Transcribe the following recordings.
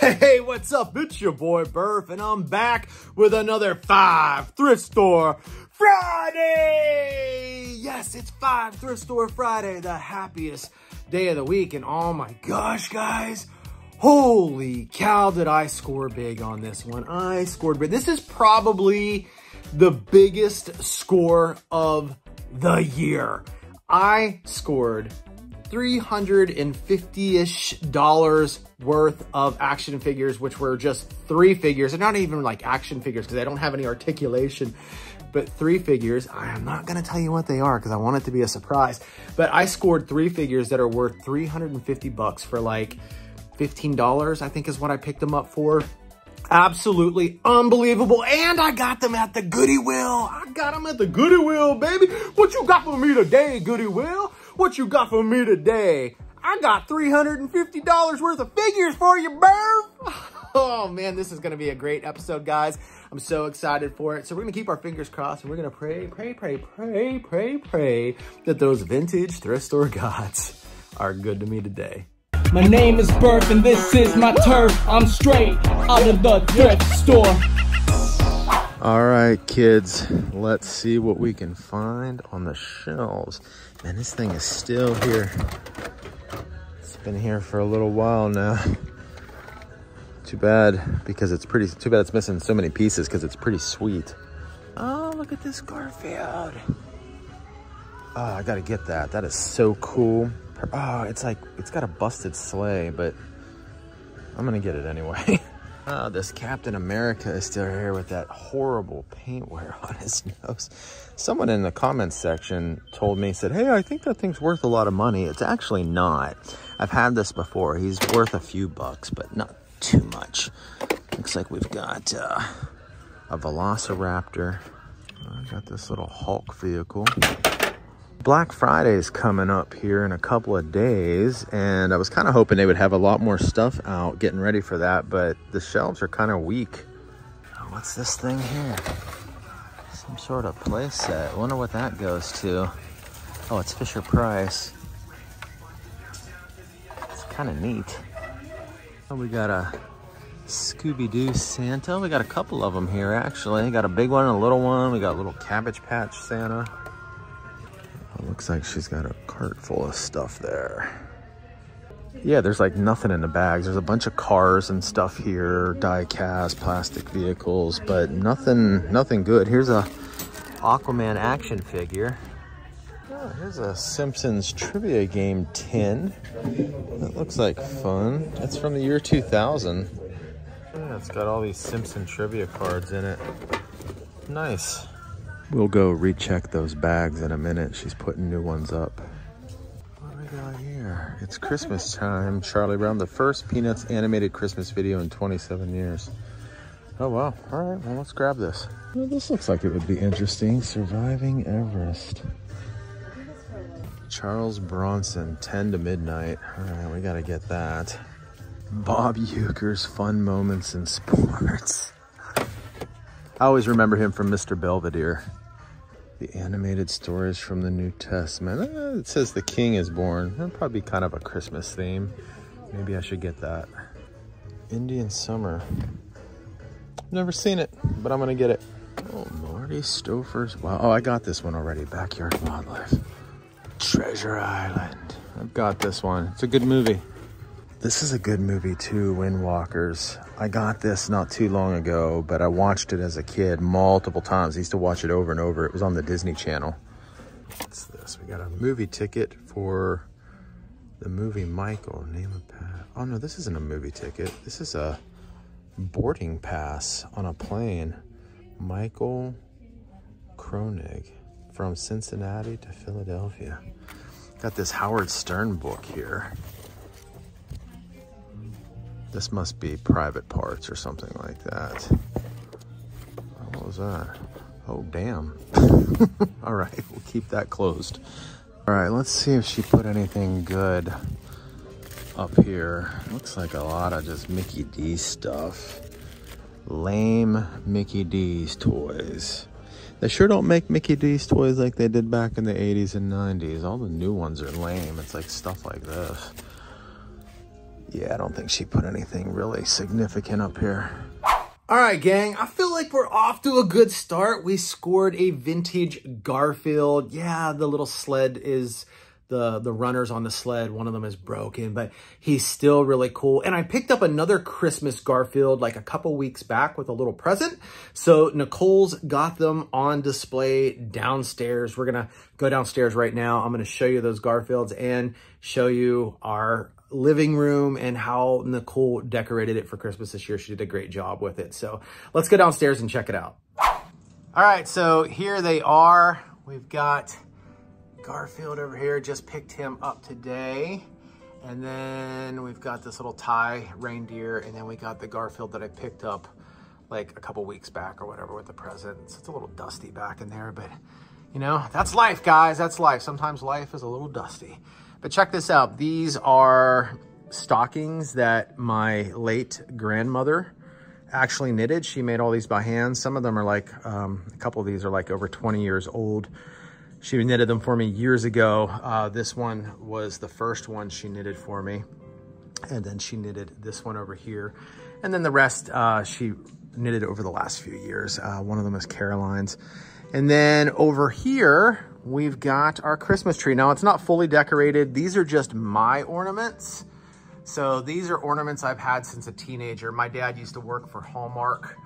Hey, what's up? It's your boy Burf, and I'm back with another 5 Thrift Store Friday! Yes, it's 5 Thrift Store Friday, the happiest day of the week, and oh my gosh, guys, holy cow, did I score big on this one. I scored big. This is probably the biggest score of the year. I scored $350-ish worth of action figures, which were just 3 figures, and not even like action figures because I don't have any articulation, but 3 figures. I am not going to tell you what they are because I want it to be a surprise, but I scored 3 figures that are worth 350 bucks for like $15, I think is what I picked them up for. Absolutely unbelievable. And I got them at the Goodwill. I got them at the Goodwill, baby. What you got for me today, Goodwill? What you got for me today? I got $350 worth of figures for you, Burf. Oh man, this is gonna be a great episode, guys. I'm so excited for it. So we're gonna keep our fingers crossed and we're gonna pray that those vintage thrift store gods are good to me today. My name is Burf and this is my turf. I'm straight out of the thrift store. All right, kids, let's see what we can find on the shelves. Man, this thing is still here. It's been here for a little while now. Too bad, because it's pretty, too bad it's missing so many pieces because it's pretty sweet. Oh, look at this Garfield. Oh, I gotta get that. That is so cool. Oh, it's like, it's got a busted sleigh, but I'm gonna get it anyway. Oh, this Captain America is still here with that horrible paint wear on his nose. Someone in the comments section told me, said, hey, I think that thing's worth a lot of money. It's actually not. I've had this before. He's worth a few bucks, but not too much. Looks like we've got a Velociraptor. I got this little Hulk vehicle. Black Friday is coming up here in a couple of days, and I was kind of hoping they would have a lot more stuff out getting ready for that, but the shelves are kind of weak. Oh, what's this thing here? Some sort of play set. I wonder what that goes to. Oh, it's Fisher Price. It's kind of neat. Oh, we got a Scooby-Doo Santa. We got a couple of them here, actually. Got a big one and a little one. We got a little Cabbage Patch Santa. It looks like she's got a cart full of stuff there. Yeah, there's like nothing in the bags. There's a bunch of cars and stuff here, die-cast, plastic vehicles, but nothing good. Here's a Aquaman action figure. Oh, here's a Simpsons trivia game tin. That looks like fun. It's from the year 2000. Yeah, it's got all these Simpson trivia cards in it. Nice. We'll go recheck those bags in a minute. She's putting new ones up. What do we got here? It's Christmas time. Charlie Brown, the first Peanuts animated Christmas video in 27 years. Oh, wow. All right, well, let's grab this. Well, this looks like it would be interesting. Surviving Everest. Charles Bronson, 10 to midnight. All right, we got to get that. Bob Uecker's Fun Moments in Sports. I always remember him from Mr. Belvedere. The animated stories from the New Testament. It says the King is born. That'd probably be kind of a Christmas theme. Maybe I should get that. Indian Summer. Never seen it, but I'm gonna get it. Oh, Marty Stouffer's. Wow. Oh, I got this one already. Backyard Wildlife. Treasure Island. I've got this one. It's a good movie. This is a good movie too, Windwalkers. I got this not too long ago, but I watched it as a kid multiple times. I used to watch it over and over. It was on the Disney Channel. What's this? We got a movie ticket for the movie Michael. Name of pass. Oh no, this isn't a movie ticket. This is a boarding pass on a plane. Michael Kroenig from Cincinnati to Philadelphia. Got this Howard Stern book here. This must be private parts or something like that. What was that? Oh, damn. All right, we'll keep that closed. All right, let's see if she put anything good up here. Looks like a lot of just Mickey D stuff. Lame Mickey D's toys. They sure don't make Mickey D's toys like they did back in the 80s and 90s. All the new ones are lame. It's like stuff like this. Yeah, I don't think she put anything really significant up here. All right, gang, I feel like we're off to a good start. We scored a vintage Garfield. Yeah, the little sled is, the runners on the sled, one of them is broken, but he's still really cool. And I picked up another Christmas Garfield like a couple weeks back with a little present. So Nicole's got them on display downstairs. We're gonna go downstairs right now. I'm gonna show you those Garfields and show you our living room and how Nicole decorated it for Christmas this year. She did a great job with it. So let's go downstairs and check it out. All right, so here they are. We've got Garfield over here, just picked him up today. And then we've got this little Thai reindeer, and then we got the Garfield that I picked up like a couple weeks back or whatever with the presents. It's a little dusty back in there, but you know, that's life, guys, that's life. Sometimes life is a little dusty. But check this out. These are stockings that my late grandmother actually knitted. She made all these by hand. Some of them are like, a couple of these are like over 20 years old. She knitted them for me years ago. This one was the first one she knitted for me. And then she knitted this one over here. And then the rest she knitted over the last few years. One of them is Caroline's. And then over here, we've got our Christmas tree. Now, it's not fully decorated. These are just my ornaments. So these are ornaments I've had since a teenager. My dad used to work for Hallmark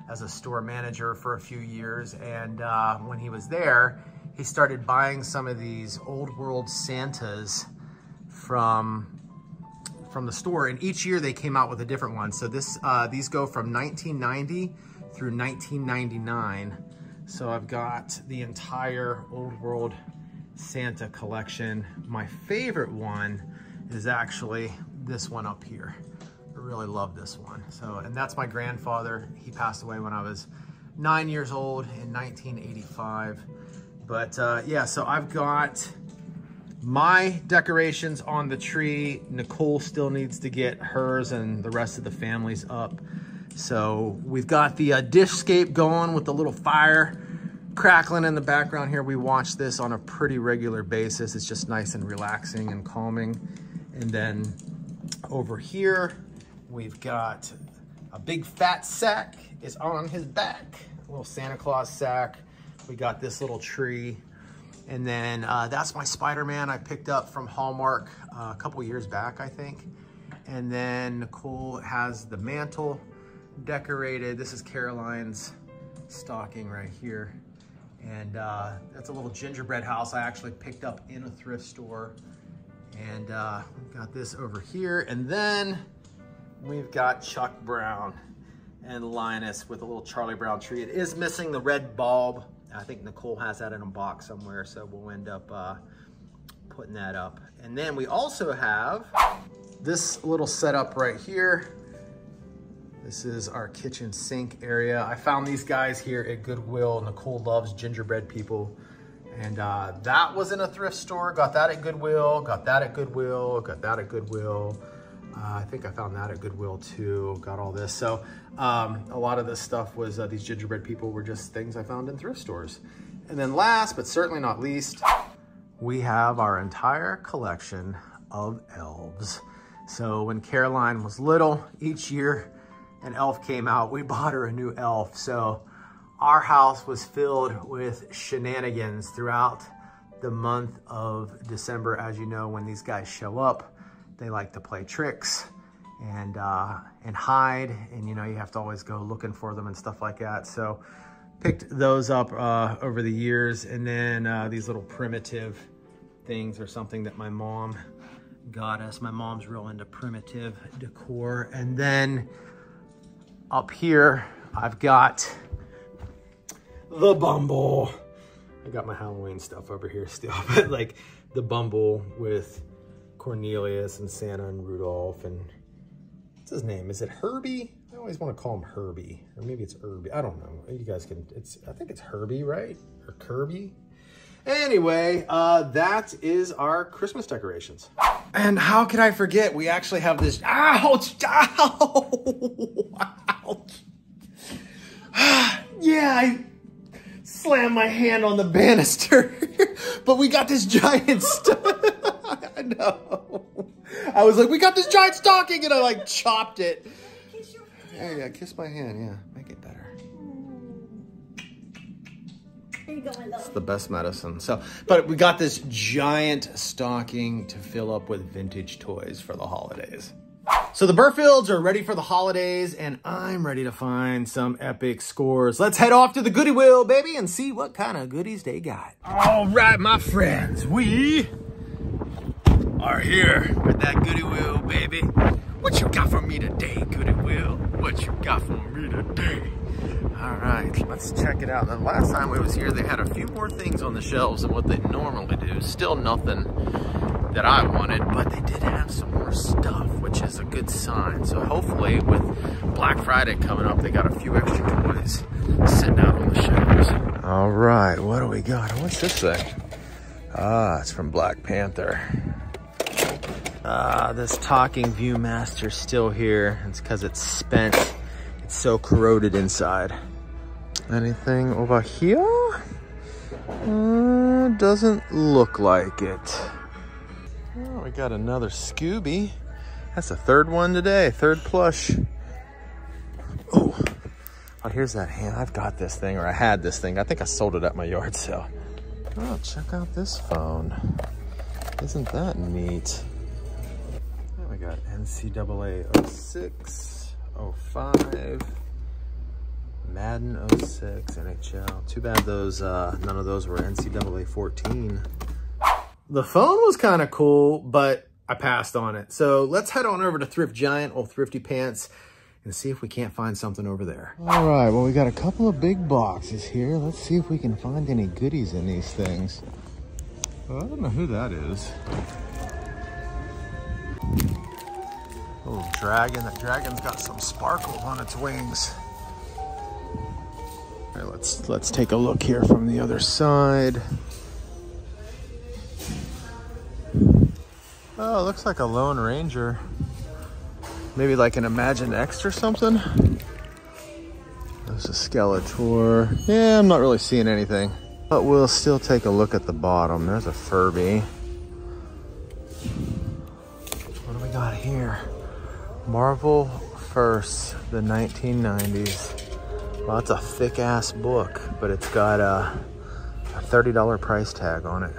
as a store manager for a few years. And when he was there, he started buying some of these old world Santas from the store. And each year they came out with a different one. So these go from 1990 through 1999. So I've got the entire Old World Santa collection. My favorite one is actually this one up here. I really love this one. So, and that's my grandfather. He passed away when I was 9 years old in 1985. But yeah, so I've got my decorations on the tree. Nicole still needs to get hers and the rest of the family's up. So we've got the dishscape going with the little fire crackling in the background here. We watch this on a pretty regular basis. It's just nice and relaxing and calming. And then over here, we've got a big fat sack is on his back, a little Santa Claus sack. We got this little tree. And then that's my Spider-Man I picked up from Hallmark a couple years back, I think. And then Nicole has the mantle decorated. This is Caroline's stocking right here. And that's a little gingerbread house I actually picked up in a thrift store. And we've got this over here. And then we've got Chuck Brown and Linus with a little Charlie Brown tree. It is missing the red bulb. I think Nicole has that in a box somewhere, so we'll end up putting that up. And then we also have this little setup right here. This is our kitchen sink area. I found these guys here at Goodwill. Nicole loves gingerbread people. And that was in a thrift store. Got that at Goodwill, got that at Goodwill, got that at Goodwill. I think I found that at Goodwill too. Got all this. So a lot of this stuff was, these gingerbread people were just things I found in thrift stores. And then last, but certainly not least, we have our entire collection of elves. So when Caroline was little, each year an elf came out, we bought her a new elf. So our house was filled with shenanigans throughout the month of December. As you know, when these guys show up, they like to play tricks and hide, and you know, you have to always go looking for them and stuff like that. So picked those up over the years. And then these little primitive things are something that my mom got us. My mom's real into primitive decor. And then up here, I've got the Bumble. I got my Halloween stuff over here still, but like the Bumble with Cornelius and Santa and Rudolph, and what's his name? Is it Herbie? I always want to call him Herbie, or maybe it's Herbie. I don't know. You guys can, I think it's Herbie, right? Or Kirby? Anyway, that is our Christmas decorations. And how could I forget? We actually have this, ouch, ouch. Yeah, I slammed my hand on the banister, but we got this giant stuff. I know. I was like, we got this giant stocking, and I like chopped it. Hey, yeah, kiss my hand, yeah, make it better. It's the best medicine. So, but we got this giant stocking to fill up with vintage toys for the holidays. So the Burfields are ready for the holidays, and I'm ready to find some epic scores. Let's head off to the Goodwill, baby, and see what kind of goodies they got. All right, my friends, we are here with that Goodwill, baby. What you got for me today, Goodwill? What you got for me today? All right, let's check it out. The last time we was here, they had a few more things on the shelves than what they normally do. Still nothing that I wanted, but they did have some more stuff, which is a good sign. So hopefully with Black Friday coming up, they got a few extra toys sitting out on the shelves. All right, what do we got? What's this thing? Ah, it's from Black Panther. This talking Viewmaster's still here. It's because it's spent. It's so corroded inside. Anything over here? Doesn't look like it. Oh, we got another Scooby. That's the third one today, third plush. Oh, here's that hand. I've got this thing, or I had this thing. I think I sold it at my yard sale. Oh, check out this phone. Isn't that neat? We got NCAA 06, 05, Madden 06, NHL. Too bad those none of those were NCAA 14. The phone was kind of cool, but I passed on it. So let's head on over to Thrift Giant, old Thrifty Pants, and see if we can't find something over there. All right, well, we got a couple of big boxes here. Let's see if we can find any goodies in these things. Well, I don't know who that is. Oh, dragon. That dragon's got some sparkles on its wings. All right, let's take a look here from the other side. Oh, it looks like a Lone Ranger. Maybe like an Imagine X or something. There's a Skeletor. Yeah, I'm not really seeing anything. But we'll still take a look at the bottom. There's a Furby. What do we got here? Marvel First, the 1990s. Well, it's a thick ass book, but it's got a $30 price tag on it.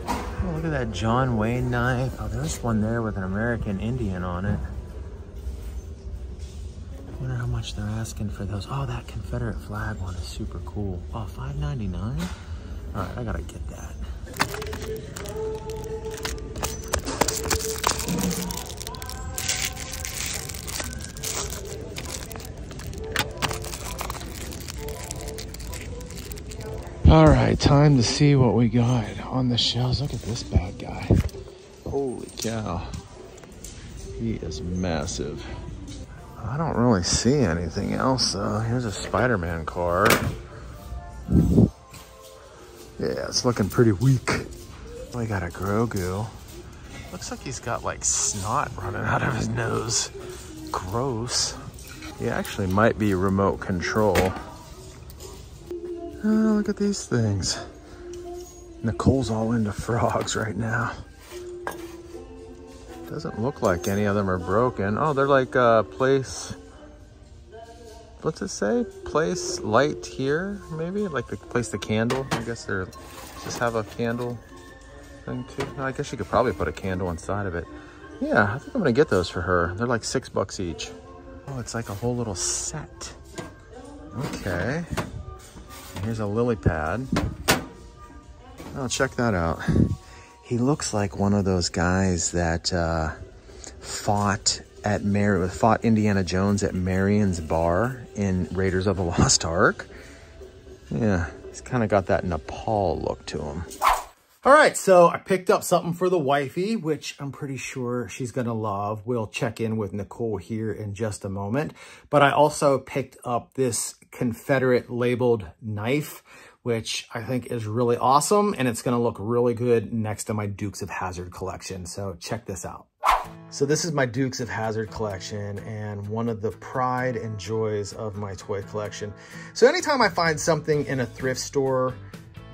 Oh, look at that John Wayne knife. Oh, there's one there with an American Indian on it. I wonder how much they're asking for those. Oh, that Confederate flag one is super cool. Oh, $5.99? All right, I gotta get that. All right, time to see what we got on the shelves. Look at this bad guy. Holy cow. He is massive. I don't really see anything else though. Here's a Spider-Man card. Yeah, it's looking pretty weak. We got a Grogu. Looks like he's got like snot running out of his nose. Gross. He actually might be remote control. Oh, look at these things. Nicole's all into frogs right now. Doesn't look like any of them are broken. Oh, they're like place, what's it say? Place light here, maybe? Like the place the candle. I guess they're just have a candle thing too. No, I guess you could probably put a candle inside of it. Yeah, I think I'm gonna get those for her. They're like $6 each. Oh, it's like a whole little set. Okay. Here's a lily pad. Oh, check that out. He looks like one of those guys that fought Indiana Jones at Marion's Bar in Raiders of the Lost Ark. Yeah, he's kind of got that Nepal look to him. All right, so I picked up something for the wifey, which I'm pretty sure she's gonna love. We'll check in with Nicole here in just a moment. But I also picked up this Confederate labeled knife, which I think is really awesome, and it's gonna look really good next to my Dukes of Hazzard collection. So check this out. So this is my Dukes of Hazzard collection and one of the pride and joys of my toy collection. So anytime I find something in a thrift store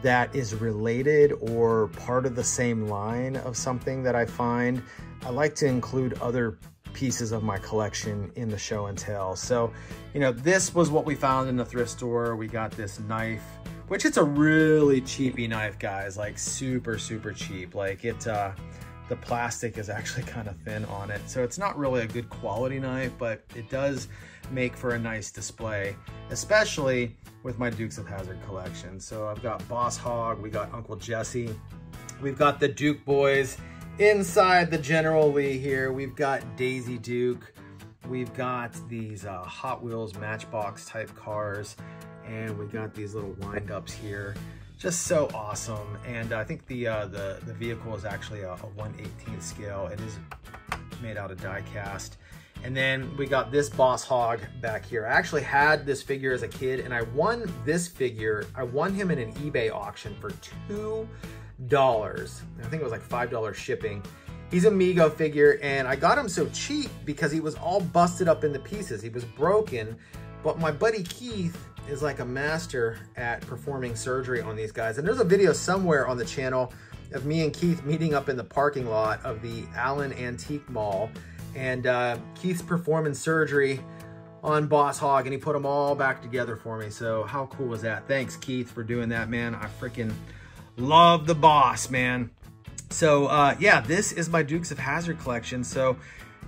that is related or part of the same line of something that I find, I like to include other pieces of my collection in the show and tell. So, you know, this was what we found in the thrift store. We got this knife, which it's a really cheapy knife, guys, like super, super cheap. Like the plastic is actually kind of thin on it. So it's not really a good quality knife, but it does make for a nice display, especially with my Dukes of Hazzard collection. So I've got Boss Hog, we got Uncle Jesse, we've got the Duke boys inside the General Lee here. We've got Daisy Duke, we've got these Hot Wheels Matchbox type cars, and we got these little wind-ups here. Just so awesome. And I think the vehicle is actually a 1/18 scale. It is made out of die cast. And then we got this Boss Hog back here. I actually had this figure as a kid, and I won this figure. I won him in an eBay auction for $2. I think it was like $5 shipping. He's a Mego figure, and I got him so cheap because he was all busted up into pieces. He was broken, but my buddy Keith is like a master at performing surgery on these guys. And there's a video somewhere on the channel of me and Keith meeting up in the parking lot of the Allen Antique Mall. And Keith's performing surgery on Boss Hog, and he put them all back together for me. So how cool was that? Thanks, Keith, for doing that, man. I freaking love the boss, man. So yeah, this is my Dukes of Hazzard collection. So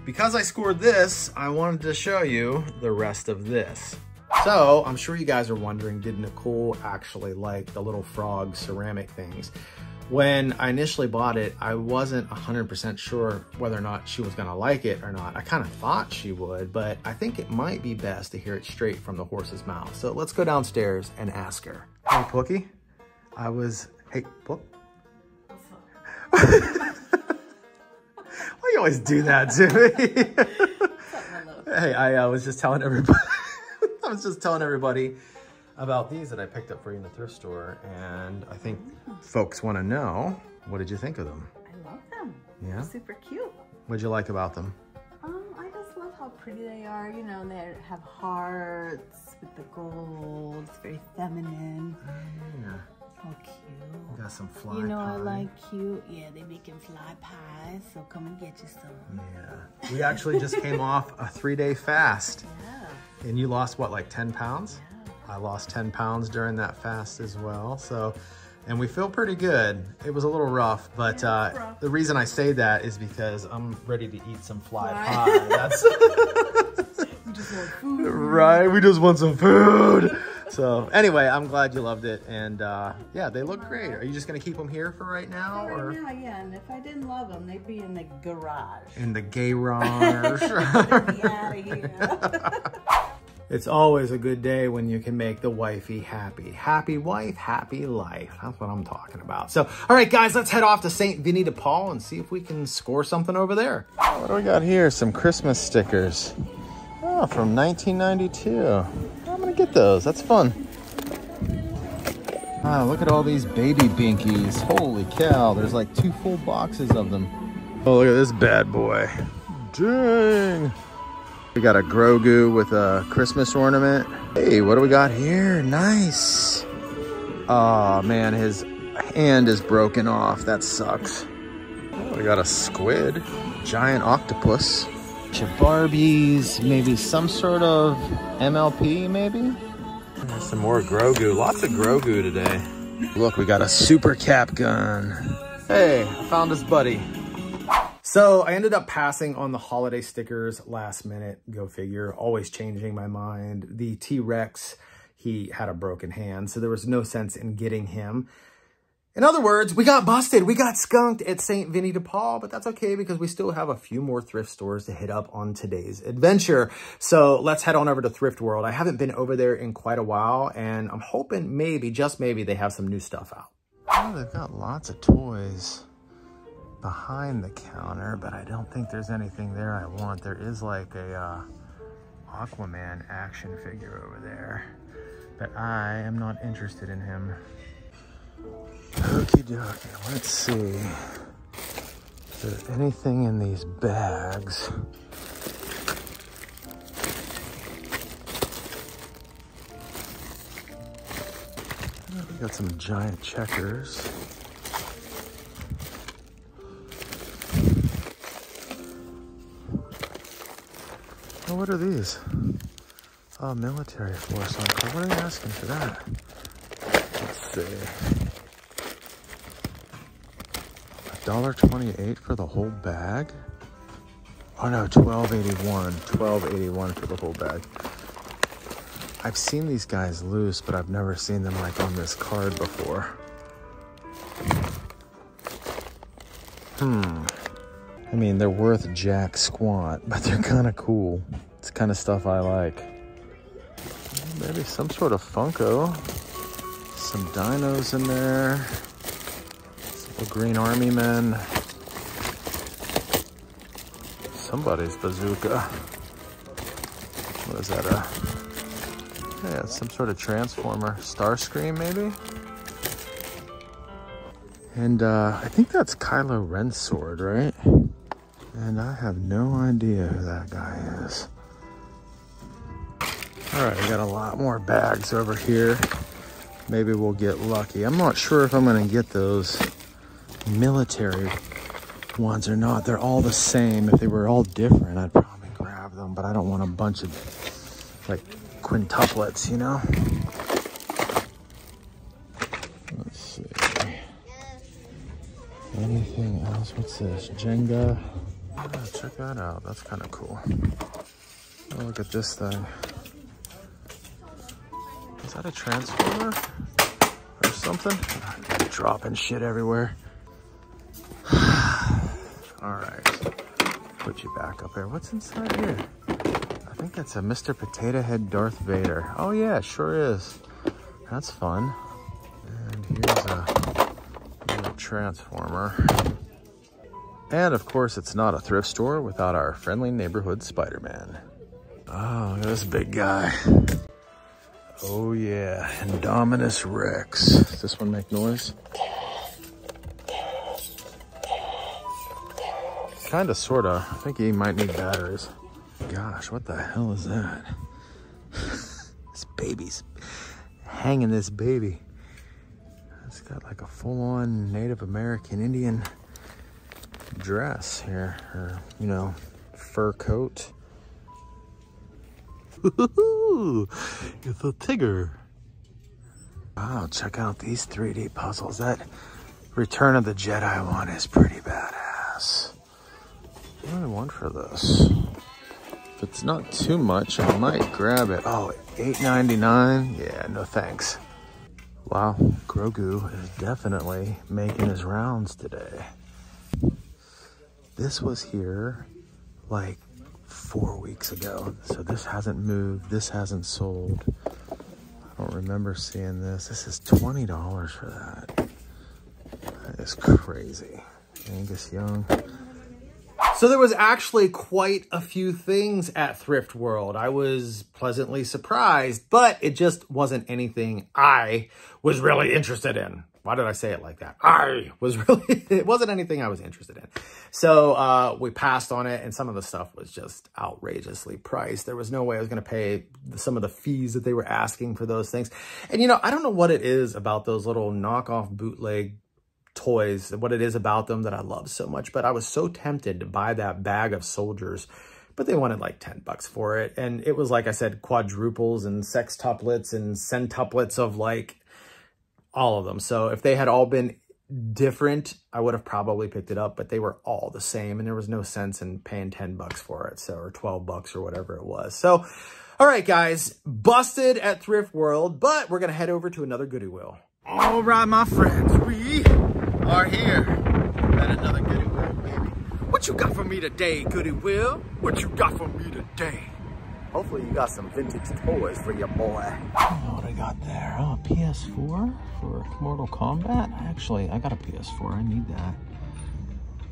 because I scored this, I wanted to show you the rest of this. So I'm sure you guys are wondering, did Nicole actually like the little frog ceramic things? When I initially bought it, I wasn't 100% sure whether or not she was gonna like it or not. I kind of thought she would, but I think it might be best to hear it straight from the horse's mouth. So let's go downstairs and ask her. Hey, Pookie, hey, Pook. Why you always do that to me? Hey, I was just telling everybody, about these that I picked up for you in the thrift store, and I think folks want to know, what did you think of them? I love them. Yeah? They're super cute. What'd you like about them? I just love how pretty they are. You know, they have hearts with the gold. It's very feminine. Yeah. So cute. Got some fly You know, pie. I like cute. Yeah, they making fly pies, so come and get you some. Yeah. We actually just came off a 3-day fast. Yeah. And you lost what, like 10 pounds? I lost 10 pounds during that fast as well. So, and we feel pretty good. It was a little rough, but rough. The reason I say that is because I'm ready to eat some fly pie. That's We just want food. Right, we just want some food. So anyway, I'm glad you loved it. And yeah, they look great. Are you just gonna keep them here for right now? Right now, yeah, and if I didn't love them, they'd be in the garage. In the garage. Get me out of here. It's always a good day when you can make the wifey happy. Happy wife, happy life. That's what I'm talking about. So, all right, guys, let's head off to St. Vinny de Paul and see if we can score something over there. What do we got here? Some Christmas stickers. Oh, from 1992. I'm gonna get those. That's fun. Wow, look at all these baby binkies. Holy cow, there's like 2 full boxes of them. Oh, look at this bad boy. Dang. We got a Grogu with a Christmas ornament. Hey, what do we got here? Nice. Oh man, his hand is broken off. That sucks. Oh, we got a squid, giant octopus, Barbies, maybe some sort of MLP maybe? There's some more Grogu, lots of Grogu today. Look, we got a super cap gun. Hey, I found his buddy. So I ended up passing on the holiday stickers last minute, go figure, always changing my mind. The T-Rex, he had a broken hand, so there was no sense in getting him. In other words, we got busted. We got skunked at St. Vinny de Paul, but that's okay because we still have a few more thrift stores to hit up on today's adventure. So let's head on over to Thrift World. I haven't been over there in quite a while, and I'm hoping maybe, just maybe, they have some new stuff out. Oh, they've got lots of toys behind the counter, but I don't think there's anything there I want. There is like a Aquaman action figure over there, but I am not interested in him. Okie dokie, let's see. Is there anything in these bags? Got some giant checkers. Oh, what are these? Oh, military force uncle. What are they asking for that? Let's see. $1.28 for the whole bag? Oh no, $12.81. $12.81 for the whole bag. I've seen these guys loose, but I've never seen them like on this card before. I mean, they're worth jack squat, but they're kind of cool. It's kind of stuff I like. Maybe some sort of Funko. Some dinos in there. Some little Green Army men. Somebody's bazooka. What is that? Yeah, some sort of transformer. Starscream, maybe? And I think that's Kylo Ren's sword, right? And I have no idea who that guy is. All right, we got a lot more bags over here. Maybe we'll get lucky. I'm not sure if I'm gonna get those military ones or not. They're all the same. If they were all different, I'd probably grab them, but I don't want a bunch of like quintuplets, you know? Let's see. Anything else? What's this? Jenga. Oh, check that out. That's kind of cool. Oh, look at this thing. Is that a transformer or something? I'm dropping shit everywhere. All right, put you back up there. What's inside here? I think that's a Mr. Potato Head Darth Vader. Oh yeah, sure is. That's fun. And here's a little transformer. And of course, it's not a thrift store without our friendly neighborhood Spider-Man. Oh, look at this big guy. Oh yeah, Indominus Rex. Does this one make noise? Kinda, sorta. I think he might need batteries. Gosh, what the hell is that? This baby's hanging this baby. It's got like a full-on Native American Indian dress here, or, you know, fur coat. It's a tiger. Wow, check out these 3D puzzles. That Return of the Jedi one is pretty badass. What do I want for this? If it's not too much, I might grab it. Oh, $8.99? Yeah, no thanks. Wow, Grogu is definitely making his rounds today. This was here like 4 weeks ago, so this hasn't moved, this hasn't sold. I don't remember seeing this. This is $20 for that. That is crazy. Angus Young. So there was actually quite a few things at Thrift World. I was pleasantly surprised, but it just wasn't anything I was really interested in. Why did I say it like that? It wasn't anything I was interested in. So we passed on it, and some of the stuff was just outrageously priced. There was no way I was going to pay some of the fees that they were asking for those things. And, you know, I don't know what it is about those little knockoff bootleg toys, what it is about them that I love so much, but I was so tempted to buy that bag of soldiers, but they wanted like 10 bucks for it. And it was, like I said, quadruples and sextuplets and centuplets of like all of them. So if they had all been different, I would have probably picked it up, but they were all the same, and there was no sense in paying 10 bucks for it. So, or 12 bucks or whatever it was. So, all right, guys, busted at Thrift World, but we're going to head over to another Goodwill. All right, my friends, we are here at another Goodwill, baby. What you got for me today, Goodwill? What you got for me today? Hopefully you got some vintage toys for your boy. What I got there? Oh, PS4 for Mortal Kombat? Actually, I got a PS4. I need that.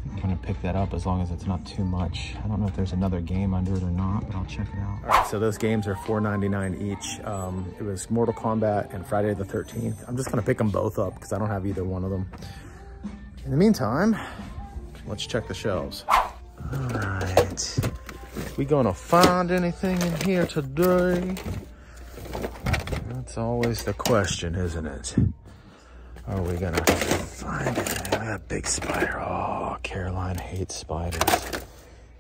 I'm gonna pick that up as long as it's not too much. I don't know if there's another game under it or not, but I'll check it out. All right, so those games are $4.99 each. It was Mortal Kombat and Friday the 13th. I'm just gonna pick them both up because I don't have either one of them. In the meantime, let's check the shelves. All right. We gonna find anything in here today? That's always the question, isn't it? Are we gonna find it? Look at that big spider. Oh, Caroline hates spiders.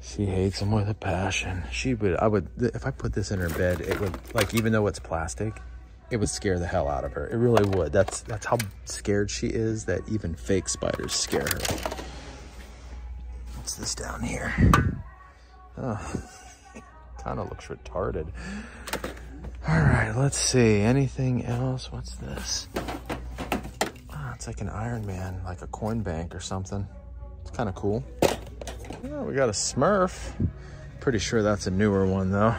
She hates them with a passion. If I put this in her bed, it would, like, even though it's plastic, it would scare the hell out of her. It really would. That's how scared she is, that even fake spiders scare her. What's this down here? Oh, kind of looks retarded. All right, let's see. Anything else? What's this? Oh, it's like an Iron Man, like a coin bank or something. It's kind of cool. Oh, we got a Smurf. Pretty sure that's a newer one though.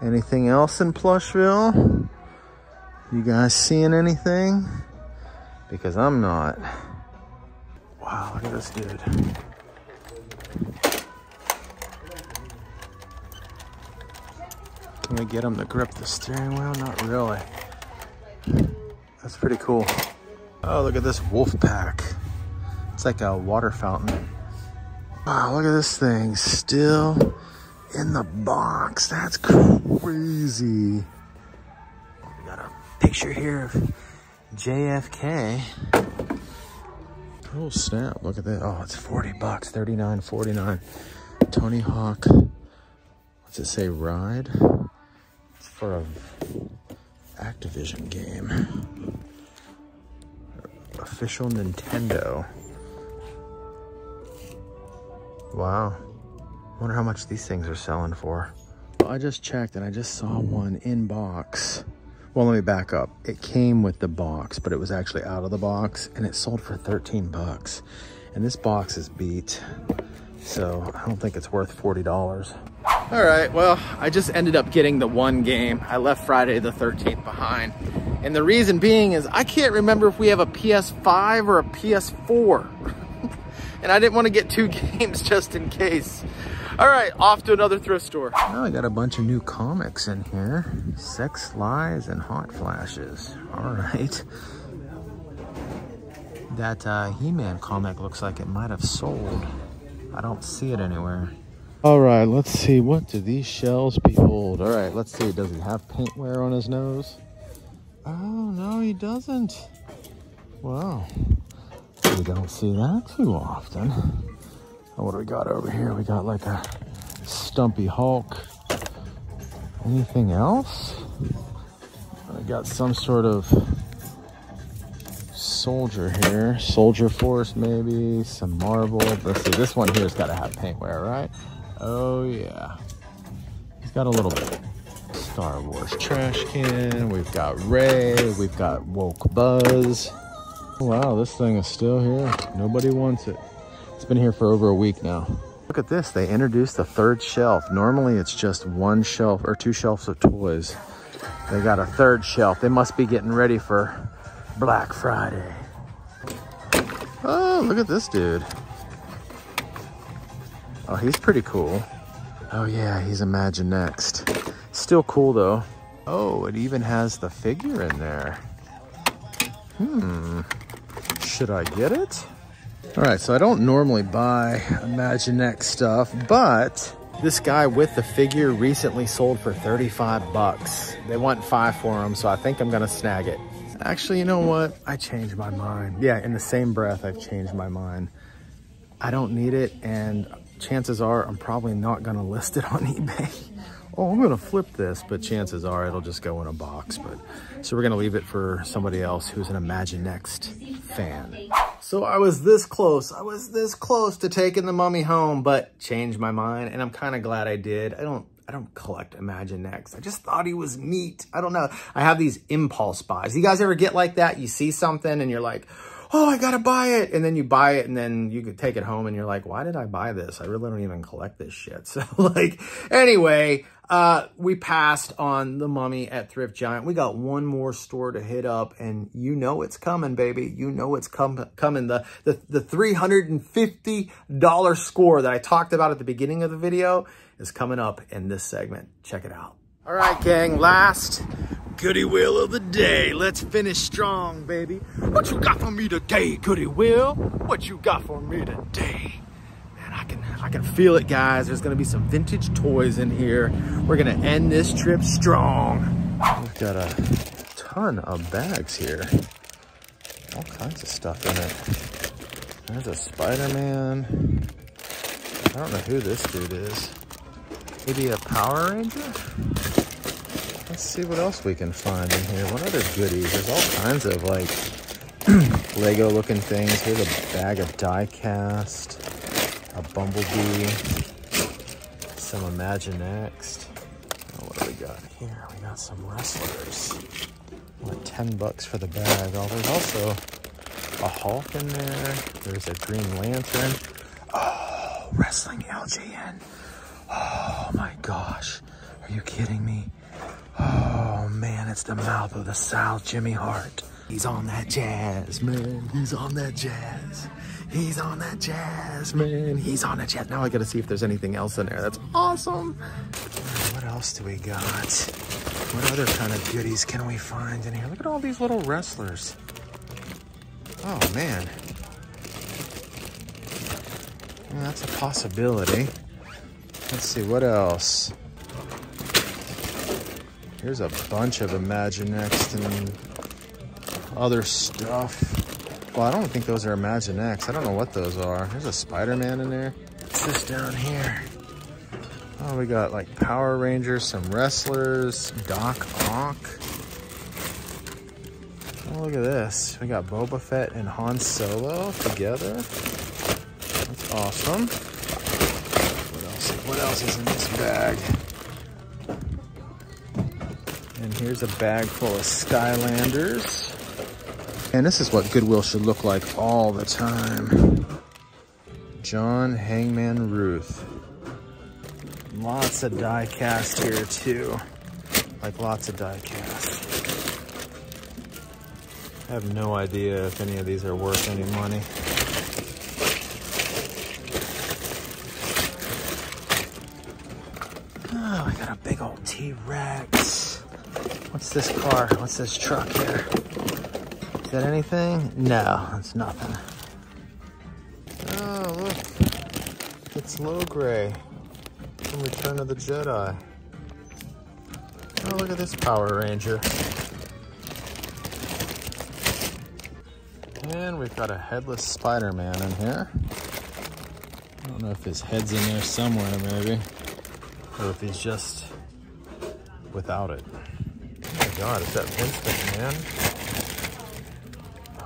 Anything else in Plushville? You guys seeing anything? Because I'm not. Wow, look at this dude. Can we get him to grip the steering wheel? Not really. That's pretty cool. Oh, look at this wolf pack. It's like a water fountain. Wow, look at this thing. Still in the box. That's crazy. We got a picture here of JFK. Oh snap, look at that. Oh, it's 40 bucks, $39.49. Tony Hawk. What's it say, ride? It's for a Activision game. Official Nintendo. Wow. Wonder how much these things are selling for. Well, I just checked and I just saw one in box. Well, let me back up. It came with the box, but it was actually out of the box and it sold for 13 bucks. And this box is beat, so I don't think it's worth $40. All right, well, I just ended up getting the one game. I left Friday the 13th behind. And the reason being is I can't remember if we have a PS5 or a PS4. And I didn't want to get two games just in case. All right, off to another thrift store. Well, I got a bunch of new comics in here. Sex, Lies, and Hot Flashes. All right. That He-Man comic looks like it might have sold. I don't see it anywhere. All right, let's see. What do these shells behold? All right, let's see. Does he have paint wear on his nose? Oh, no, he doesn't. Wow. We don't see that too often. Oh, what do we got over here? We got like a Stumpy Hulk. Anything else? I got some sort of soldier here. Soldier Force maybe. Some Marvel. Let's see. This one here's got to have paint wear, right? Oh, yeah. He's got a little bit. Star Wars trash can. We've got Ray. We've got Woke Buzz. Wow, this thing is still here. Nobody wants it. It's been here for over a week now. Look at this. They introduced a third shelf. Normally it's just one shelf or two shelves of toys. They got a third shelf. They must be getting ready for Black Friday. Oh, look at this dude. Oh, he's pretty cool. Oh yeah, he's Imagine Next. Still cool though. Oh, it even has the figure in there. Should I get it? All right, so I don't normally buy Imagine Next stuff, but this guy with the figure recently sold for 35 bucks. They want 5 for him, so I think I'm gonna snag it. Actually, you know what? I changed my mind. Yeah, in the same breath, I've changed my mind. I don't need it, and chances are I'm probably not gonna list it on eBay. Oh, I'm gonna flip this, but chances are it'll just go in a box. But so we're gonna leave it for somebody else who's an Imagine Next fan. So I was this close to taking the mummy home, but changed my mind, and I'm kind of glad I did. I don't collect Imagine Next. I just thought he was neat. I don't know. I have these impulse buys. You guys ever get like that? You see something and you're like, oh, I gotta buy it. And then you buy it and then you could take it home and you're like, why did I buy this? I really don't even collect this shit. So like, anyway, we passed on the mummy at Thrift Giant. We got one more store to hit up and you know it's coming, baby. You know it's coming. The $350 score that I talked about at the beginning of the video is coming up in this segment. Check it out. All right, gang, last Goodwill of the day. Let's finish strong, baby. What you got for me today, Goodwill? What you got for me today? Man, I can feel it, guys. There's gonna be some vintage toys in here. We're gonna end this trip strong. We've got a ton of bags here. All kinds of stuff in it. There's a Spider-Man. I don't know who this dude is. Maybe a Power Ranger? Let's see what else we can find in here. What other goodies? There's all kinds of like Lego looking things. Here's a bag of die cast, a Bumblebee, some Imaginext. Oh, what do we got here? We got some wrestlers. What, $10 for the bag? Oh, there's also a Hulk in there. There's a Green Lantern. Oh, Wrestling LJN. Oh my gosh. Are you kidding me? Oh man, it's the mouth of the South, Jimmy Hart. He's on that jazz, man. He's on that jazz. He's on that jazz, man. He's on that jazz. Now I gotta see if there's anything else in there. That's awesome. What else do we got? What other kind of goodies can we find in here? Look at all these little wrestlers. Oh man. Well, that's a possibility. Let's see, what else? Here's a bunch of Imaginext and other stuff. Well, I don't think those are Imaginext. I don't know what those are. There's a Spider-Man in there. What's this down here? Oh, we got like Power Rangers, some wrestlers, Doc Ock. Oh, look at this. We got Boba Fett and Han Solo together. That's awesome. What else is in this bag? And here's a bag full of Skylanders. And this is what Goodwill should look like all the time. John Hangman Ruth. Lots of die cast here too. Like lots of die cast. I have no idea if any of these are worth any money. Oh, I got a big old T-Rex. What's this car? What's this truck here? Is that anything? No, it's nothing. Oh, look. It's Logray from Return of the Jedi. Oh, look at this Power Ranger. And we've got a headless Spider-Man in here. I don't know if his head's in there somewhere, maybe. Or if he's just without it. Oh my God, is that Vince McMahon?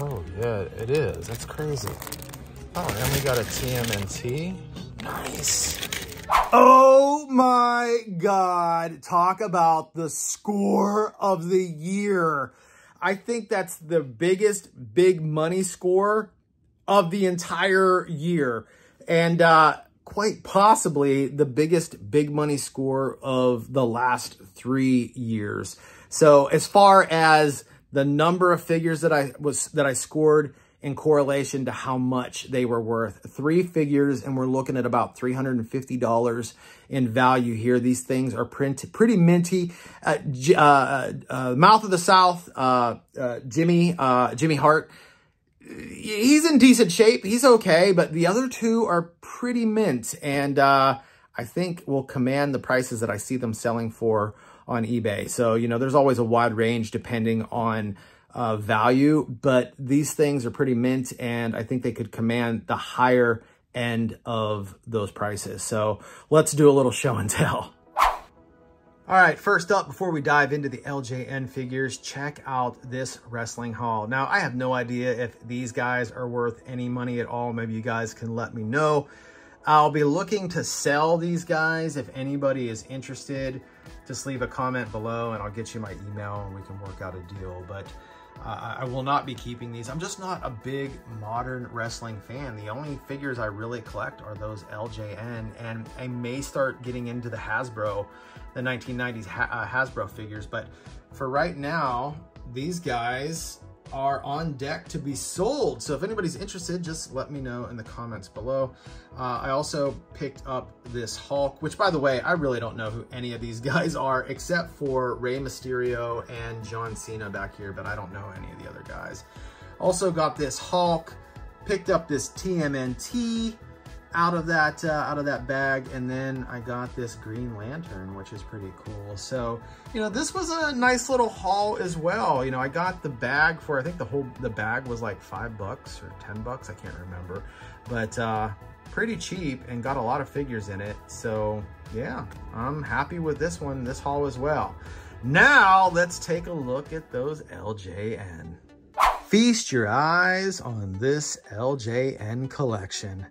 Oh yeah, it is. That's crazy. Oh, and we got a TMNT. Nice. Oh my God. Talk about the score of the year. I think that's the biggest big money score of the entire year. And quite possibly the biggest big money score of the last 3 years. So as far as the number of figures that I scored in correlation to how much they were worth, 3 figures, and we're looking at about $350 in value here. These things are pretty minty. Mouth of the South, Jimmy Hart. He's in decent shape. He's okay, but the other 2 are pretty mint, and I think will command the prices that I see them selling for on eBay. So, you know, there's always a wide range depending on value, but these things are pretty mint, and I think they could command the higher end of those prices. So let's do a little show and tell. All right, first up, before we dive into the LJN figures, check out this wrestling haul. Now, I have no idea if these guys are worth any money at all. Maybe you guys can let me know. I'll be looking to sell these guys. If anybody is interested, just leave a comment below and I'll get you my email and we can work out a deal. But I will not be keeping these. I'm just not a big modern wrestling fan. The only figures I really collect are those LJN, and I may start getting into the Hasbro, the 1990s Hasbro figures. But for right now, these guys are on deck to be sold. So if anybody's interested, just let me know in the comments below. I also picked up this Hulk, which, by the way, I really don't know who any of these guys are except for Rey Mysterio and John Cena back here, but I don't know any of the other guys. Also got this Hulk, picked up this TMNT, out of that bag. And then I got this Green Lantern, which is pretty cool. So, you know, this was a nice little haul as well. You know, I got the bag for, I think the bag was like $5 or $10, I can't remember, but pretty cheap, and got a lot of figures in it. So yeah, I'm happy with this haul as well. Now let's take a look at those LJN. Feast your eyes on this LJN collection.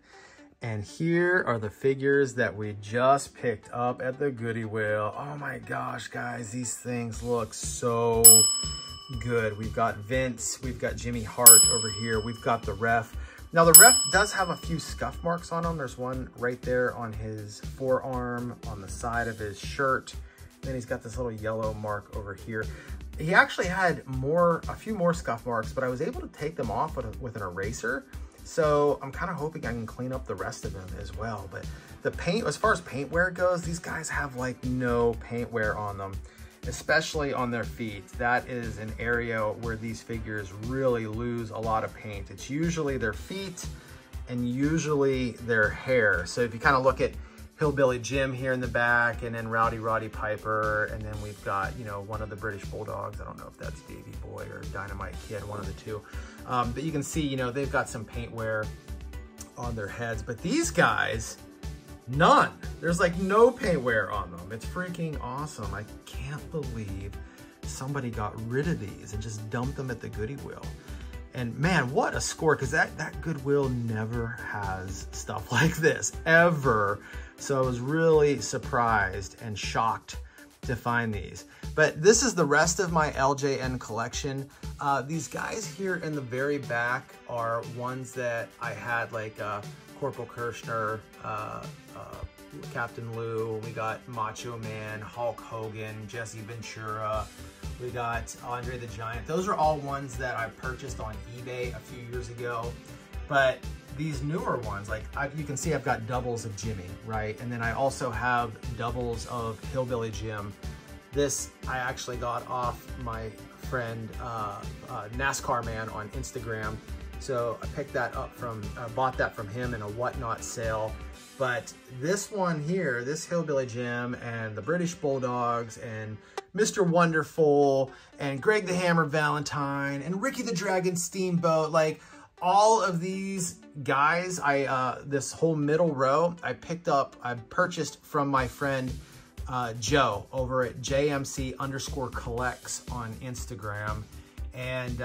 And here are the figures that we just picked up at the Goodwill. Oh my gosh, guys, these things look so good. We've got Vince, we've got Jimmy Hart over here, we've got the Ref. Now the Ref does have a few scuff marks on him. There's one right there on his forearm, on the side of his shirt. Then he's got this little yellow mark over here. He actually had a few more scuff marks, but I was able to take them off with an eraser. So I'm kind of hoping I can clean up the rest of them as well. But the paint, as far as paint wear goes, these guys have like no paint wear on them, especially on their feet. That is an area where these figures really lose a lot of paint. It's usually their feet and usually their hair. So if you kind of look at Hillbilly Jim here in the back, and then Rowdy Roddy Piper, and then we've got, you know, one of the British Bulldogs. I don't know if that's Davey Boy or Dynamite Kid, one of the two. But you can see, you know, they've got some paint wear on their heads, but these guys, none. There's like no paint wear on them. It's freaking awesome. I can't believe somebody got rid of these and just dumped them at the Goodwill. And man, what a score, because that Goodwill never has stuff like this, ever. So I was really surprised and shocked to find these. But this is the rest of my LJN collection. These guys here in the very back are ones that I had, like Corporal Kirshner, Captain Lou, we got Macho Man, Hulk Hogan, Jesse Ventura, we got Andre the Giant. Those are all ones that I purchased on eBay a few years ago. But these newer ones, like you can see I've got doubles of Jimmy, right? And then I also have doubles of Hillbilly Jim. This I actually got off my friend NASCAR Man on Instagram. So I picked that up bought that from him in a Whatnot sale. But this one here, this Hillbilly Jim and the British Bulldogs and Mr. Wonderful and Greg the Hammer Valentine and Ricky the Dragon Steamboat, like all of these guys, this whole middle row, I purchased from my friend Joe over at JMC_collects on Instagram. And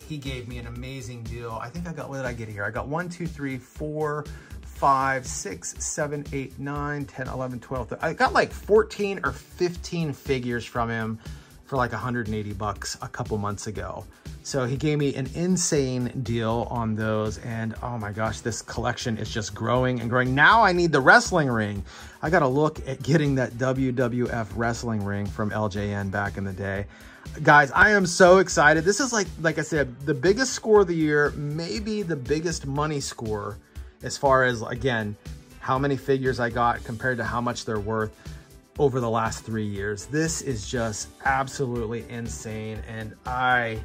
he gave me an amazing deal. I think I got, what did I get here? I got 1, 2, 3, 4, 5, 6, 7, 8, 9, 10, 11, 12. I got like 14 or 15 figures from him for like $180 a couple months ago. So he gave me an insane deal on those. And oh my gosh, this collection is just growing and growing. Now I need the wrestling ring. I got to look at getting that WWF wrestling ring from LJN back in the day. Guys, I am so excited. This is like I said, the biggest score of the year, maybe the biggest money score as far as, again, how many figures I got compared to how much they're worth over the last 3 years. This is just absolutely insane. And I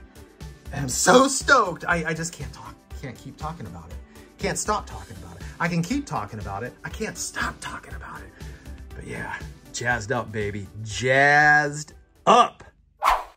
am so stoked. I just can't keep talking about it. Can't stop talking about it. I can keep talking about it. I can't stop talking about it. But yeah, jazzed up, baby. Jazzed up.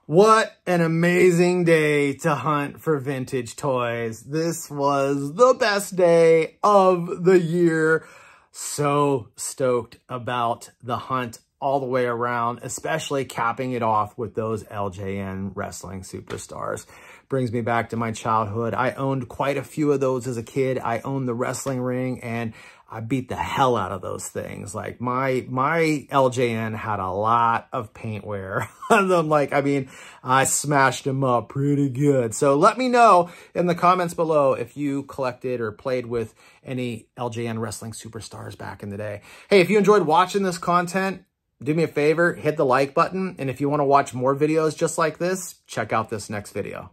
What an amazing day to hunt for vintage toys. This was the best day of the year. So stoked about the hunt all the way around, especially capping it off with those LJN Wrestling Superstars. Brings me back to my childhood. I owned quite a few of those as a kid. I owned the wrestling ring and I beat the hell out of those things. Like my LJN had a lot of paint wear on them. Like, I mean, I smashed them up pretty good. So let me know in the comments below if you collected or played with any LJN Wrestling Superstars back in the day. Hey, if you enjoyed watching this content, do me a favor, hit the like button. And if you want to watch more videos just like this, check out this next video.